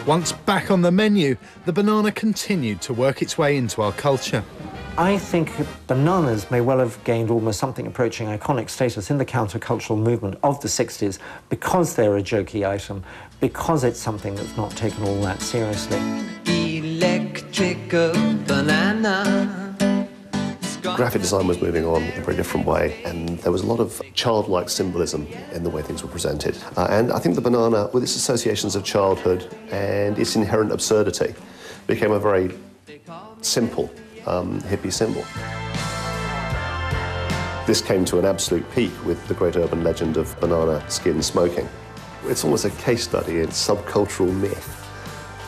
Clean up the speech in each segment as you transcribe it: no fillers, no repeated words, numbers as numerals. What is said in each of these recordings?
Once back on the menu, the banana continued to work its way into our culture. I think bananas may well have gained almost something approaching iconic status in the countercultural movement of the 60s because they're a jokey item, because it's something that's not taken all that seriously. Electrical banana. Graphic design was moving on in a very different way, and there was a lot of childlike symbolism in the way things were presented. And I think the banana, with its associations of childhood and its inherent absurdity, became a very simple hippie symbol. This came to an absolute peak with the great urban legend of banana skin smoking. It's almost a case study in subcultural myth.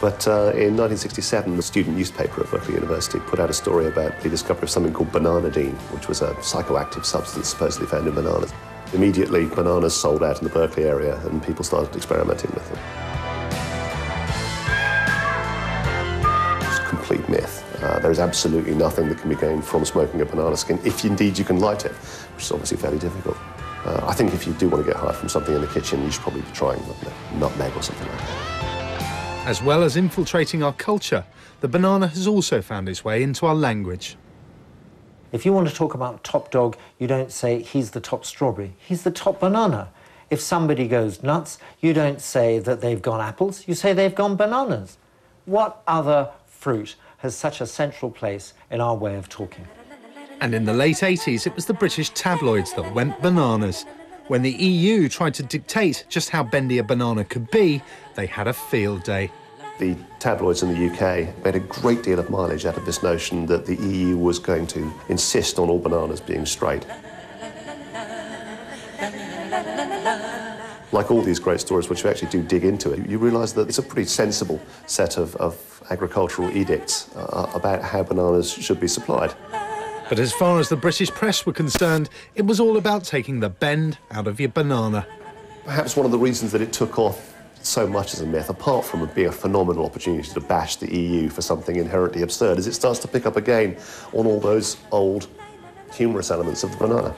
But in 1967, the student newspaper at Berkeley University put out a story about the discovery of something called bananadine, which was a psychoactive substance supposedly found in bananas. Immediately, bananas sold out in the Berkeley area, and people started experimenting with them. It's a complete myth. There is absolutely nothing that can be gained from smoking a banana skin, if indeed you can light it, which is obviously fairly difficult. I think if you do want to get high from something in the kitchen, you should probably be trying nutmeg or something like that. As well as infiltrating our culture, the banana has also found its way into our language. If you want to talk about top dog, you don't say he's the top strawberry, he's the top banana. If somebody goes nuts, you don't say that they've gone apples, you say they've gone bananas. What other fruit has such a central place in our way of talking? And in the late 80s, it was the British tabloids that went bananas. When the EU tried to dictate just how bendy a banana could be, they had a field day. The tabloids in the UK made a great deal of mileage out of this notion that the EU was going to insist on all bananas being straight. Like all these great stories, which you actually do dig into it, you realise that it's a pretty sensible set of agricultural edicts about how bananas should be supplied. But as far as the British press were concerned, it was all about taking the bend out of your banana. Perhaps one of the reasons that it took off so much as a myth, apart from it being a phenomenal opportunity to bash the EU for something inherently absurd, is it starts to pick up again on all those old humorous elements of the banana.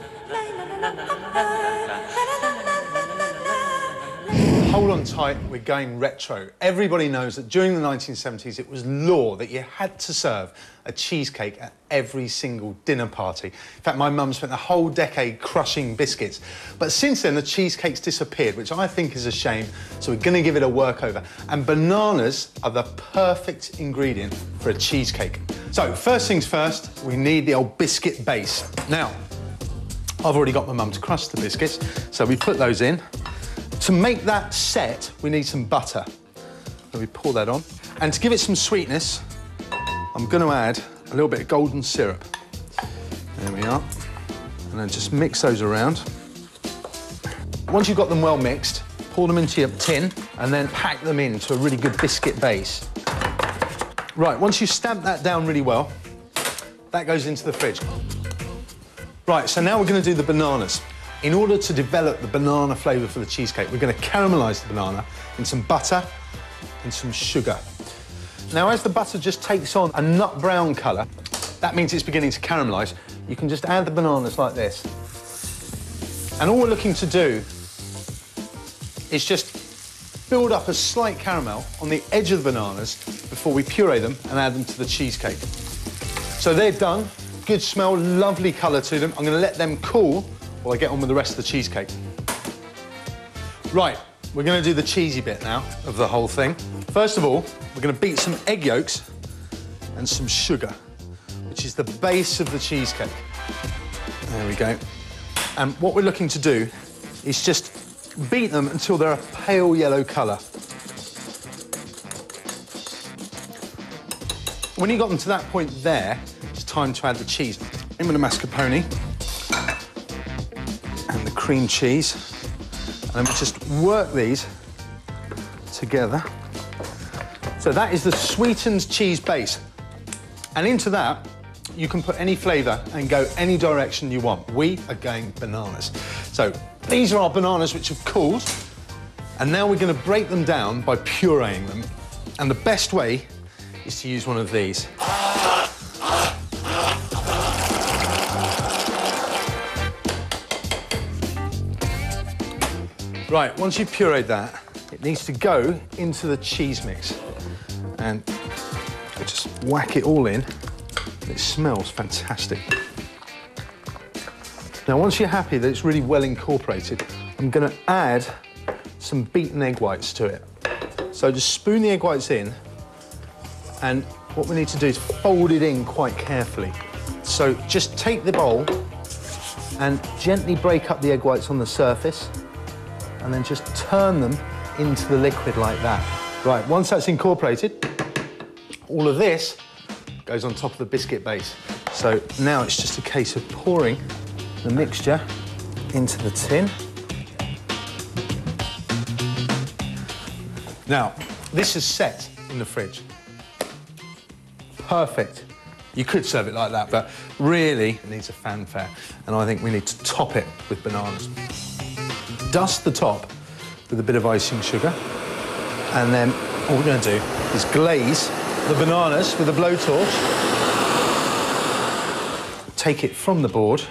Hold on tight, we're going retro. Everybody knows that during the 1970s it was law that you had to serve a cheesecake at every single dinner party. In fact, my mum spent a whole decade crushing biscuits. But since then, the cheesecake's disappeared, which I think is a shame, so we're going to give it a workover. And bananas are the perfect ingredient for a cheesecake. So, first things first, we need the old biscuit base. Now, I've already got my mum to crush the biscuits, so we put those in. To make that set, we need some butter. So we pour that on. And to give it some sweetness, I'm going to add a little bit of golden syrup. There we are. And then just mix those around. Once you've got them well mixed, pour them into your tin and then pack them into a really good biscuit base. Right, once you stamp that down really well, that goes into the fridge. Right, so now we're going to do the bananas. In order to develop the banana flavour for the cheesecake, we're going to caramelise the banana in some butter and some sugar. Now, as the butter just takes on a nut brown colour, that means it's beginning to caramelise. You can just add the bananas like this. And all we're looking to do is just build up a slight caramel on the edge of the bananas before we puree them and add them to the cheesecake. So they're done. Good smell, lovely colour to them. I'm going to let them cool while I get on with the rest of the cheesecake. Right, we're going to do the cheesy bit now of the whole thing. First of all, we're going to beat some egg yolks and some sugar, which is the base of the cheesecake. There we go. And what we're looking to do is just beat them until they're a pale yellow colour. When you got them to that point there, it's time to add the cheese. In with the mascarpone and the cream cheese. And we just work these together. So that is the sweetened cheese base. And into that, you can put any flavour and go any direction you want. We are going bananas. So these are our bananas which have cooled. And now we're going to break them down by pureeing them. And the best way is to use one of these. Right, once you've pureed that, It needs to go into the cheese mix. And just whack it all in. It smells fantastic. Now, once you're happy that it's really well incorporated, I'm going to add some beaten egg whites to it. So just spoon the egg whites in, and what we need to do is fold it in quite carefully. So just take the bowl and gently break up the egg whites on the surface, and then just turn them into the liquid like that. Right, once that's incorporated, all of this goes on top of the biscuit base. So now it's just a case of pouring the mixture into the tin. Now, this is set in the fridge. Perfect. You could serve it like that, but really it needs a fanfare, and I think we need to top it with bananas. Dust the top with a bit of icing sugar, and then all we're going to do is glaze the bananas with a blowtorch. Take it from the board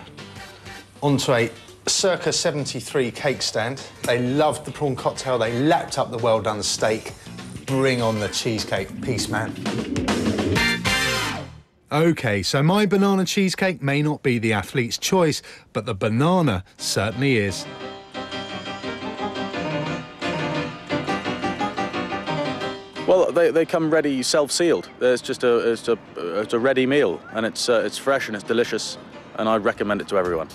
onto a circa 73 cake stand. They loved the prawn cocktail, they lapped up the well-done steak. Bring on the cheesecake, peace, man. OK, so my banana cheesecake may not be the athlete's choice, but the banana certainly is. Well, they come ready, self-sealed. It's just a ready meal, and it's fresh and it's delicious, and I recommend it to everyone.